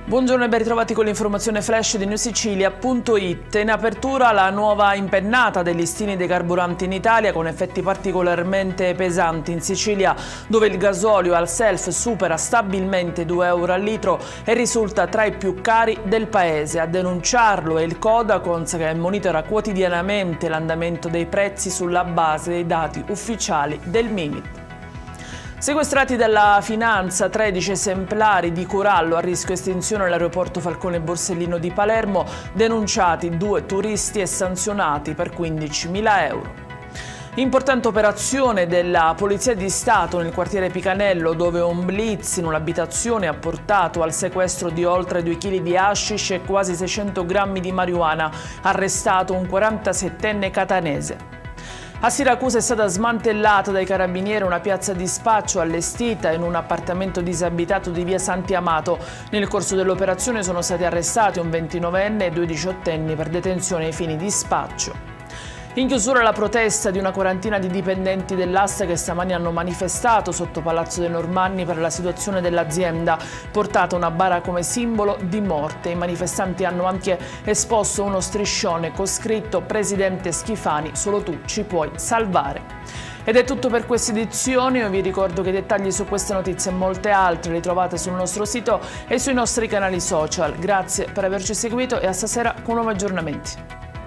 Buongiorno e ben ritrovati con l'informazione flash di newsicilia.it. In apertura la nuova impennata dei listini dei carburanti in Italia con effetti particolarmente pesanti in Sicilia, dove il gasolio al self supera stabilmente 2 euro al litro e risulta tra i più cari del paese. A denunciarlo è il Codacons, che monitora quotidianamente l'andamento dei prezzi sulla base dei dati ufficiali del Mimit. Sequestrati dalla Finanza 13 esemplari di corallo a rischio estinzione all'aeroporto Falcone Borsellino di Palermo, denunciati 2 turisti e sanzionati per 15.000 euro. Importante operazione della Polizia di Stato nel quartiere Picanello, dove un blitz in un'abitazione ha portato al sequestro di oltre 2 kg di hashish e quasi 600 grammi di marijuana, arrestato un 47enne catanese. A Siracusa è stata smantellata dai carabinieri una piazza di spaccio allestita in un appartamento disabitato di via Santi Amato. Nel corso dell'operazione sono stati arrestati un 29enne e 2 diciottenni per detenzione ai fini di spaccio. In chiusura la protesta di una quarantina di dipendenti dell'asta che stamani hanno manifestato sotto Palazzo dei Normanni per la situazione dell'azienda, portata una bara come simbolo di morte. I manifestanti hanno anche esposto uno striscione con scritto "Presidente Schifani, solo tu ci puoi salvare". Ed è tutto per questa edizione. Io vi ricordo che i dettagli su queste notizie e molte altre li trovate sul nostro sito e sui nostri canali social. Grazie per averci seguito e a stasera con nuovi aggiornamenti.